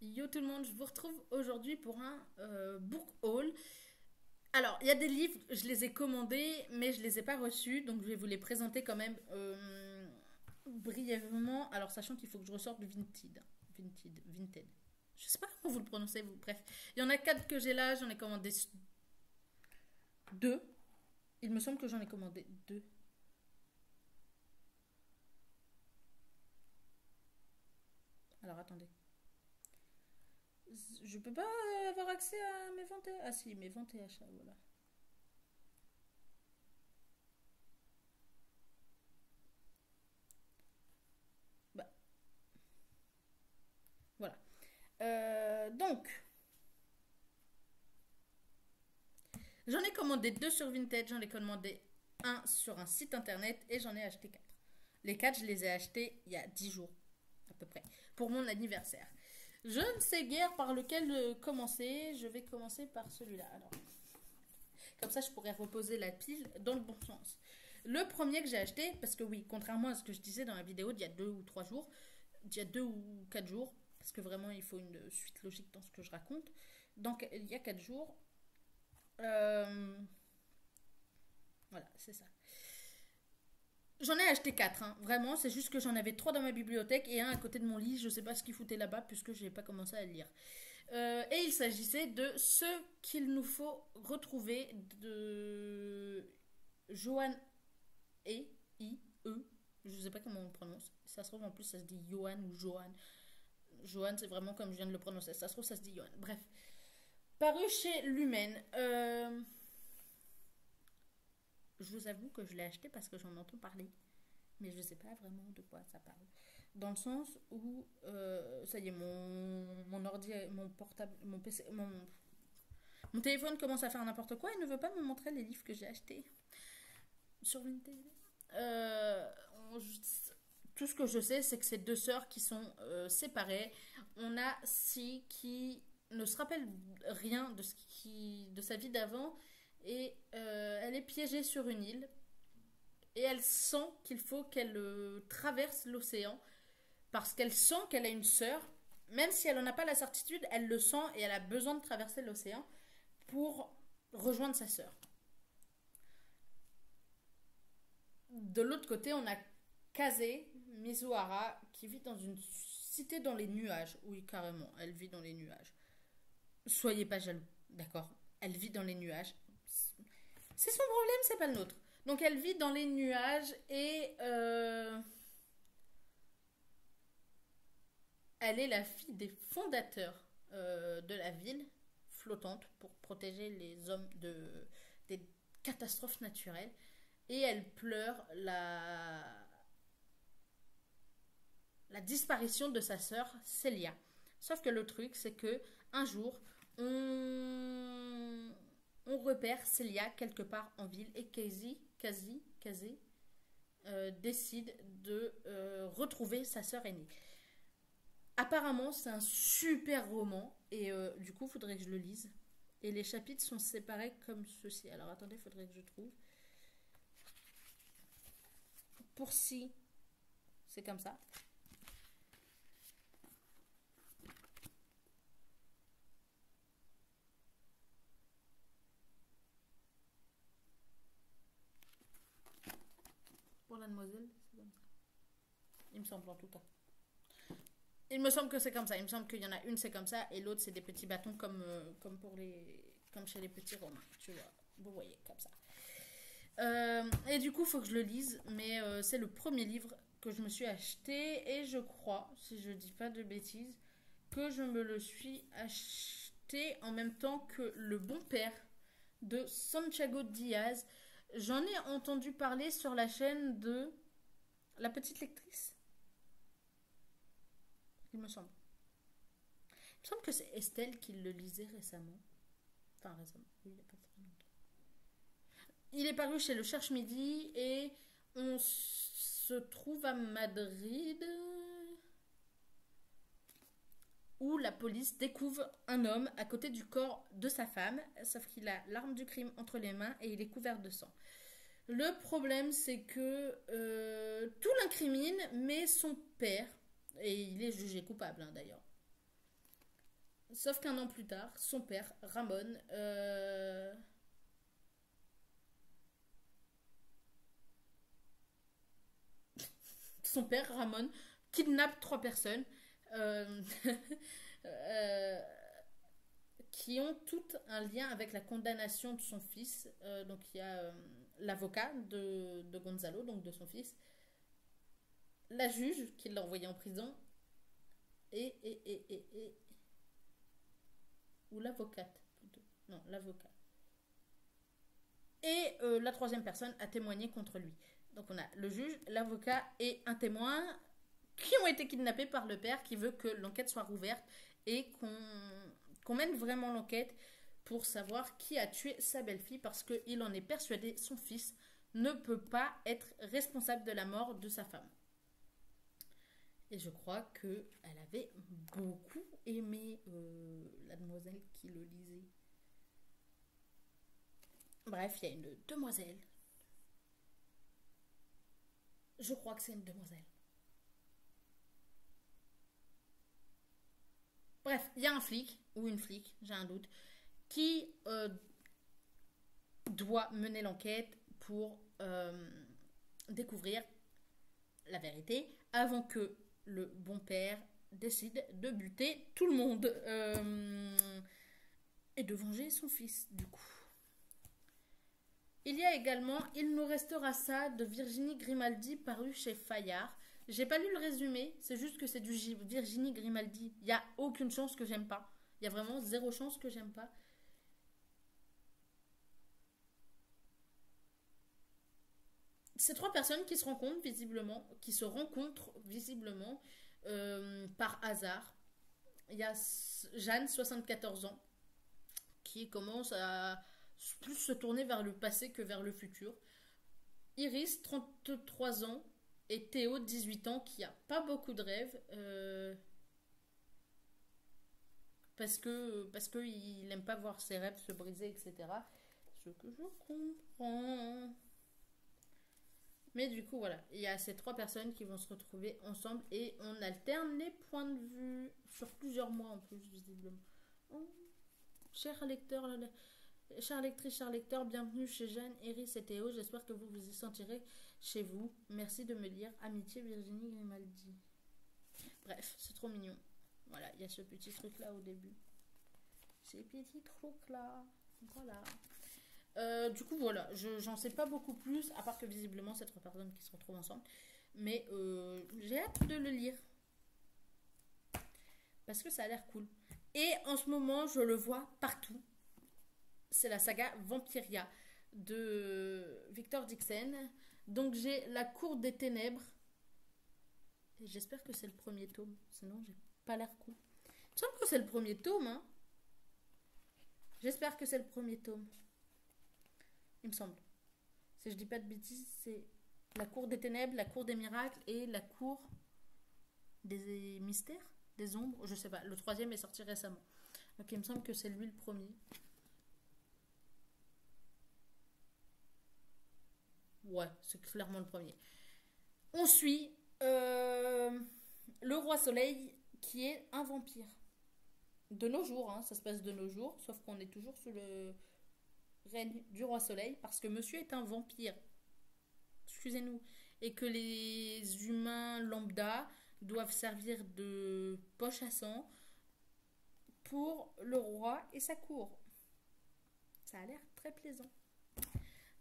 Yo tout le monde, je vous retrouve aujourd'hui pour un book haul. Alors, il y a des livres, je les ai commandés, mais je les ai pas reçus, donc je vais vous les présenter quand même brièvement. Alors, sachant qu'il faut que je ressorte du Vinted. Je sais pas comment vous le prononcez, vous. Bref, il y en a quatre que j'ai là, j'en ai commandé deux. Il me semble que j'en ai commandé deux. Alors, attendez. Je peux pas avoir accès à mes ventes et... Ah si, mes ventes et achats, voilà. Bah, voilà. Donc, j'en ai commandé deux sur Vinted, j'en ai commandé un sur un site internet et j'en ai acheté quatre. Les quatre, je les ai achetés il y a 10 jours, à peu près, pour mon anniversaire. Je ne sais guère par lequel commencer. Je vais commencer par celui-là. Alors, comme ça, je pourrais reposer la pile dans le bon sens. Le premier que j'ai acheté, parce que oui, contrairement à ce que je disais dans la vidéo d'il y a 2 ou 3 jours, d'il y a 2 ou 4 jours, parce que vraiment il faut une suite logique dans ce que je raconte. Donc il y a 4 jours, euh, voilà, c'est ça. J'en ai acheté 4, hein. Vraiment, c'est juste que j'en avais 3 dans ma bibliothèque et un à côté de mon lit. Je sais pas ce qu'il foutait là-bas puisque je n'ai pas commencé à le lire. Et il s'agissait de ce qu'il nous faut retrouver de Johan E. I. E. Je sais pas comment on le prononce. Ça se trouve en plus ça se dit Johan ou Johan. Johan, c'est vraiment comme je viens de le prononcer. Ça se trouve ça se dit Johan. Bref. Paru chez Lumen. Je vous avoue que je l'ai acheté parce que j'en entends parler. Mais je ne sais pas vraiment de quoi ça parle. Dans le sens où, ça y est, mon ordi, mon portable, mon PC, mon téléphone commence à faire n'importe quoi et ne veut pas me montrer les livres que j'ai achetés sur Vinted. Euh, tout ce que je sais, c'est que c'est deux sœurs qui sont séparées. On a Si qui ne se rappelle rien de sa vie d'avant et elle est piégée sur une île et elle sent qu'il faut qu'elle traverse l'océan parce qu'elle sent qu'elle a une sœur, même si elle n'en a pas la certitude, elle le sent et elle a besoin de traverser l'océan pour rejoindre sa sœur. De l'autre côté, on a Kaze Mizuhara qui vit dans une cité dans les nuages. Oui, carrément, elle vit dans les nuages. Soyez pas jaloux, d'accord? Elle vit dans les nuages. C'est son problème, c'est pas le nôtre. Donc elle vit dans les nuages et elle est la fille des fondateurs de la ville flottante pour protéger les hommes des catastrophes naturelles. Et elle pleure la disparition de sa sœur Célia. Sauf que le truc, c'est que un jour, on repère Célia quelque part en ville et Kazi décide de retrouver sa sœur aînée. Apparemment, c'est un super roman et du coup, il faudrait que je le lise. Et les chapitres sont séparés comme ceci. Alors attendez, il faudrait que je trouve. Pour si, c'est comme ça. Pour la demoiselle, c'est comme ça. Il me semble en tout cas. Il me semble que c'est comme ça. Il me semble qu'il y en a une c'est comme ça et l'autre c'est des petits bâtons comme chez les petits romains. Tu vois, vous voyez comme ça. Et du coup, il faut que je le lise, mais c'est le premier livre que je me suis acheté et je crois, si je dis pas de bêtises, que je me le suis acheté en même temps que Le Bon Père de Santiago Diaz. J'en ai entendu parler sur la chaîne de La Petite Lectrice, il me semble. Il me semble que c'est Estelle qui le lisait récemment. Enfin, récemment, oui, il n'y a pas très longtemps. Il est paru chez Le Cherche Midi et on se trouve à Madrid où la police découvre un homme à côté du corps de sa femme, sauf qu'il a l'arme du crime entre les mains et il est couvert de sang. Le problème, c'est que tout l'incrimine, mais son père, et il est jugé coupable hein, d'ailleurs, Sauf qu'un an plus tard, son père, Ramon, son père, Ramon, kidnappe trois personnes euh, euh, qui ont toutes un lien avec la condamnation de son fils. Donc il y a l'avocat de Gonzalo, donc de son fils, la juge qui l'a envoyé en prison, et ou l'avocate plutôt. Non, l'avocat. Et la troisième personne a témoigné contre lui. Donc on a le juge, l'avocat et un témoin qui ont été kidnappés par le père qui veut que l'enquête soit rouverte et qu'on mène vraiment l'enquête pour savoir qui a tué sa belle-fille parce qu'il en est persuadé, son fils ne peut pas être responsable de la mort de sa femme. Et je crois qu'elle avait beaucoup aimé la demoiselle qui le lisait. Bref, il y a une demoiselle. Je crois que c'est une demoiselle. Bref, il y a un flic, ou une flic, j'ai un doute, qui doit mener l'enquête pour découvrir la vérité avant que le bon père décide de buter tout le monde et de venger son fils, du coup. Il y a également Il nous restera ça de Virginie Grimaldi paru chez Fayard. J'ai pas lu le résumé, c'est juste que c'est du Virginie Grimaldi. Il y a aucune chance que j'aime pas. Il y a vraiment zéro chance que j'aime pas. C'est trois personnes qui se rencontrent visiblement par hasard. Il y a Jeanne, 74 ans, qui commence à plus se tourner vers le passé que vers le futur. Iris, 33 ans, et Théo, 18 ans, qui a pas beaucoup de rêves parce que il n'aime pas voir ses rêves se briser, etc. Ce que je comprends. Mais du coup, voilà, il y a ces trois personnes qui vont se retrouver ensemble et on alterne les points de vue sur plusieurs mois en plus, visiblement. Oh, cher lecteur, chère lectrice, cher lecteur, bienvenue chez Jeanne, Iris et Théo. J'espère que vous vous y sentirez chez vous. Merci de me lire. Amitié, Virginie Grimaldi. Bref, c'est trop mignon. Voilà, il y a ce petit truc-là au début. Ces petits trucs-là. Voilà. Du coup, voilà, j'en sais pas beaucoup plus, à part que visiblement, c'est trois personnes qui se retrouvent ensemble. Mais j'ai hâte de le lire. Parce que ça a l'air cool. Et en ce moment, je le vois partout. C'est la saga Vampiria de Victor Dixon. Donc j'ai La Cour des Ténèbres. Et j'espère que c'est le premier tome. Sinon, j'ai pas l'air cool. Il me semble que c'est le premier tome, hein. J'espère que c'est le premier tome. Il me semble. Si je dis pas de bêtises, c'est La Cour des Ténèbres, La Cour des Miracles et La Cour des Mystères, des Ombres. Je sais pas. Le troisième est sorti récemment. Donc il me semble que c'est lui le premier. Ouais, c'est clairement le premier. On suit le roi Soleil qui est un vampire. De nos jours, hein, ça se passe de nos jours, sauf qu'on est toujours sous le règne du roi Soleil parce que monsieur est un vampire. Excusez-nous. Et que les humains lambda doivent servir de poche à sang pour le roi et sa cour. Ça a l'air très plaisant.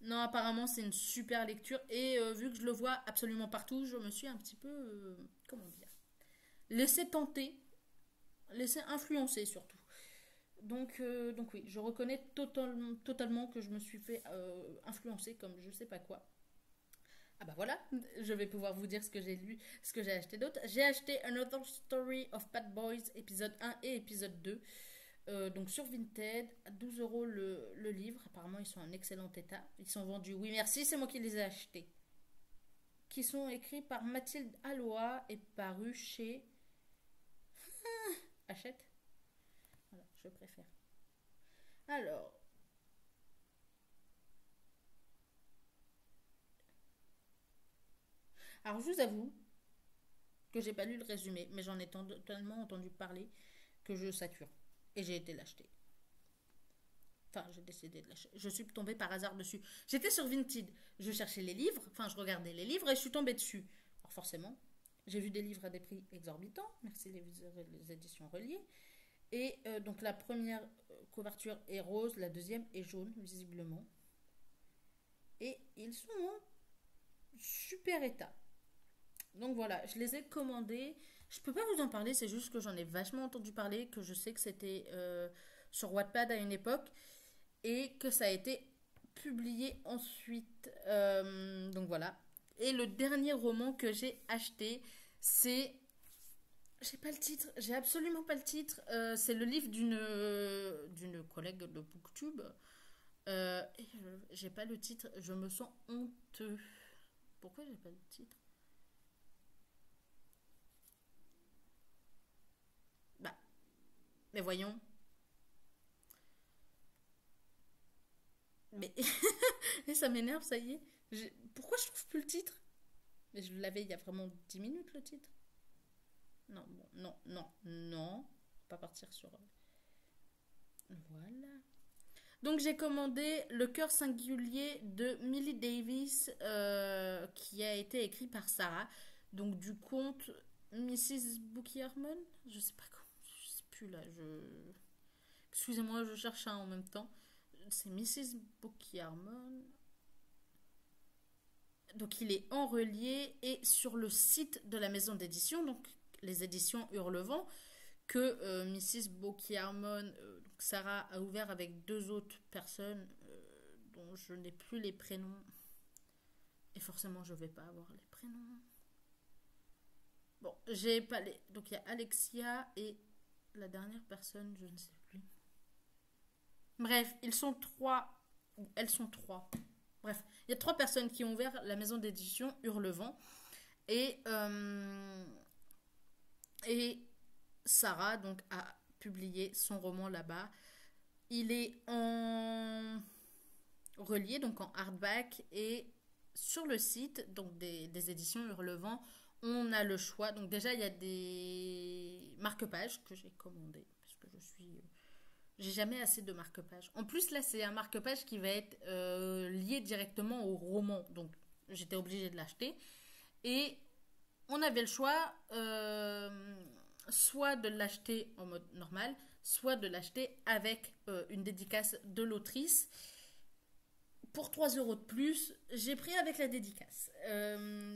Non, apparemment c'est une super lecture et vu que je le vois absolument partout, je me suis un petit peu, comment dire, laissé tenter, laissé influencer surtout. Donc oui, je reconnais totalement que je me suis fait influencer comme je sais pas quoi. Ah bah voilà, je vais pouvoir vous dire ce que j'ai lu, ce que j'ai acheté d'autre. J'ai acheté Another Story of Bad Boys, épisode 1 et épisode 2. Donc sur Vinted, à 12 € le livre. Apparemment, ils sont en excellent état. Ils sont vendus, oui merci, c'est moi qui les ai achetés. Qui sont écrits par Mathilde Alloy et parus chez Hachette. Voilà, je préfère. Alors, alors je vous avoue que j'ai pas lu le résumé, mais j'en ai tellement entendu parler que je sature. et j'ai été l'acheter. Enfin, j'ai décidé de l'acheter. Je suis tombée par hasard dessus. J'étais sur Vinted. Je cherchais les livres. Enfin, je regardais les livres et je suis tombée dessus. Alors forcément, j'ai vu des livres à des prix exorbitants. Merci les éditions reliées. Et donc la première couverture est rose, la deuxième est jaune, visiblement. Et ils sont en super état. Donc voilà, je les ai commandés. Je peux pas vous en parler, c'est juste que j'en ai vachement entendu parler, que je sais que c'était sur Wattpad à une époque et que ça a été publié ensuite. Donc voilà. Et le dernier roman que j'ai acheté, c'est... J'ai pas le titre, j'ai absolument pas le titre. C'est le livre d'une collègue de Booktube. J'ai pas le titre, je me sens honteux. Pourquoi j'ai pas le titre? Bah, mais voyons. Mais et ça m'énerve, ça y est. Pourquoi je trouve plus le titre? Mais je l'avais il y a vraiment 10 minutes le titre. Non, bon, non, non, non. Pas partir sur. Voilà. Donc j'ai commandé Le cœur singulier de Millie Davis qui a été écrit par Sarah. Donc du conte Mrs. Bookie Harmon. Je sais pas comment. Je sais plus là. Excusez-moi, je cherche un en même temps. C'est Mrs. Bookie Harmon. Donc il est en relié et sur le site de la maison d'édition, donc les éditions Hurlevent, que Mrs. Bookie Harmon, Sarah a ouvert avec deux autres personnes dont je n'ai plus les prénoms. Et forcément, je ne vais pas avoir les prénoms. Bon, j'ai pas les. Donc il y a Alexia et la dernière personne, je ne sais plus. Bref, ils sont trois. Ou elles sont trois. Bref, il y a trois personnes qui ont ouvert la maison d'édition Hurlevent. Et, et Sarah donc a publié son roman là-bas. Il est en relié, donc en hardback, et sur le site donc des éditions Hurlevent, on a le choix. Donc déjà, il y a des marque-pages que j'ai commandés parce que j'ai jamais assez de marque-pages. En plus, là, c'est un marque-page qui va être lié directement au roman. Donc, j'étais obligée de l'acheter. Et on avait le choix soit de l'acheter en mode normal, soit de l'acheter avec une dédicace de l'autrice. Pour 3 euros de plus, j'ai pris avec la dédicace.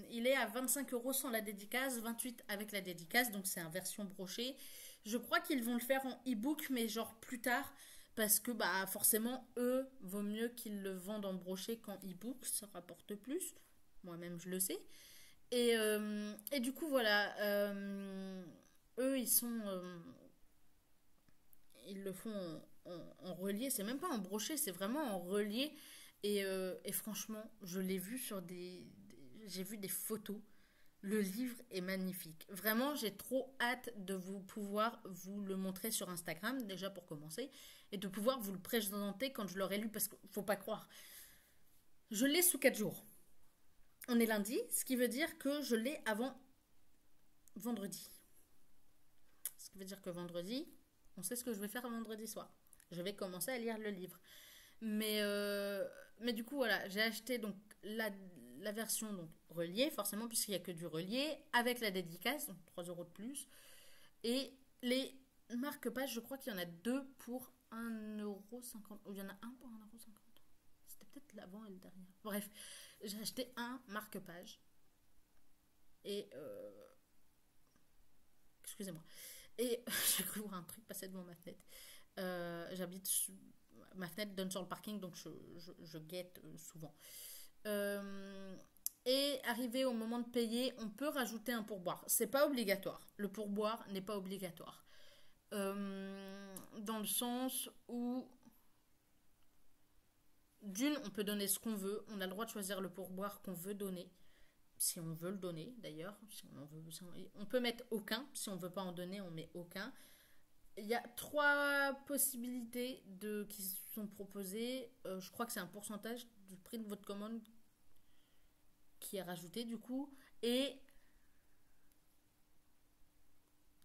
Il est à 25 euros sans la dédicace, 28 avec la dédicace, donc c'est en version brochée. Je crois qu'ils vont le faire en e-book, mais genre plus tard, parce que bah forcément, eux, vaut mieux qu'ils le vendent en broché qu'en e-book, ça rapporte plus. Moi-même, je le sais. Et du coup, voilà, eux, ils le font en relié, c'est même pas en broché, c'est vraiment en relié. Et franchement, je l'ai vu j'ai vu des photos. Le livre est magnifique. Vraiment, j'ai trop hâte de pouvoir vous le montrer sur Instagram, déjà pour commencer, et de pouvoir vous le présenter quand je l'aurai lu, parce qu'il ne faut pas croire. Je l'ai sous 4 jours. On est lundi, ce qui veut dire que je l'ai avant vendredi. Ce qui veut dire que vendredi, on sait ce que je vais faire vendredi soir. Je vais commencer à lire le livre. Mais du coup, voilà, j'ai acheté donc la version donc, reliée, forcément, puisqu'il n'y a que du relié, avec la dédicace, donc 3 euros de plus. Et les marque-pages, je crois qu'il y en a deux pour 1,50 €. Ou il y en a un pour 1,50 €. C'était peut-être l'avant et le dernier. Bref, j'ai acheté un marque-page. Et... excusez-moi. Et j'ai cru voir un truc passer devant ma fenêtre. J'habite... Ma fenêtre donne sur le parking, donc je guette souvent. Et arrivé au moment de payer, on peut rajouter un pourboire. C'est pas obligatoire. Le pourboire n'est pas obligatoire. Dans le sens où, d'une, on peut donner ce qu'on veut. On a le droit de choisir le pourboire qu'on veut donner. Si on veut le donner, d'ailleurs. On peut mettre aucun. Si on veut pas en donner, on met aucun. Il y a 3 possibilités qui sont proposées. Je crois que c'est un pourcentage du prix de votre commande qui est rajouté du coup. Et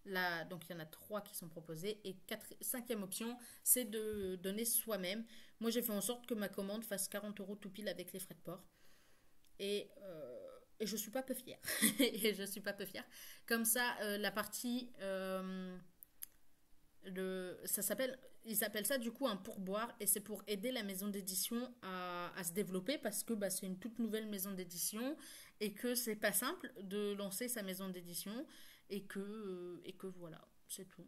Là, donc il y en a 3 qui sont proposés. Et cinquième option, c'est de donner soi-même. Moi, j'ai fait en sorte que ma commande fasse 40 euros tout pile avec les frais de port. Et je suis pas peu fière. Et je suis pas peu fière. Comme ça, la partie... ça s'appelle, ils appellent ça du coup un pourboire et c'est pour aider la maison d'édition à se développer parce que bah, c'est une toute nouvelle maison d'édition et que c'est pas simple de lancer sa maison d'édition et que voilà, c'est tout.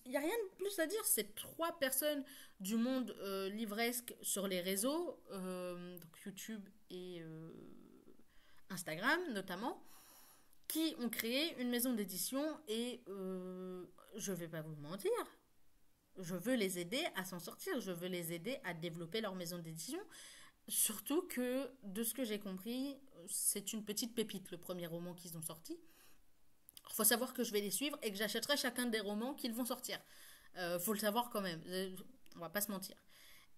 Il n'y a rien de plus à dire, c'est 3 personnes du monde livresque sur les réseaux, donc YouTube et Instagram notamment, qui ont créé une maison d'édition et je vais pas vous mentir, je veux les aider à s'en sortir, je veux les aider à développer leur maison d'édition. Surtout que, de ce que j'ai compris, c'est une petite pépite, le premier roman qu'ils ont sorti. Il faut savoir que je vais les suivre et que j'achèterai chacun des romans qu'ils vont sortir. Faut le savoir quand même, on va pas se mentir.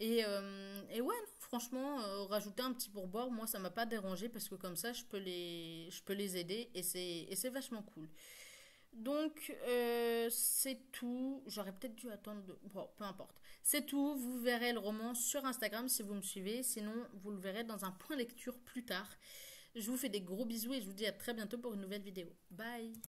Et ouais, franchement, rajouter un petit pourboire, moi, ça m'a pas dérangé parce que comme ça, je peux les aider et c'est vachement cool. Donc, c'est tout. J'aurais peut-être dû attendre. Bon, peu importe. C'est tout. Vous verrez le roman sur Instagram si vous me suivez. Sinon, vous le verrez dans un point lecture plus tard. Je vous fais des gros bisous et je vous dis à très bientôt pour une nouvelle vidéo. Bye!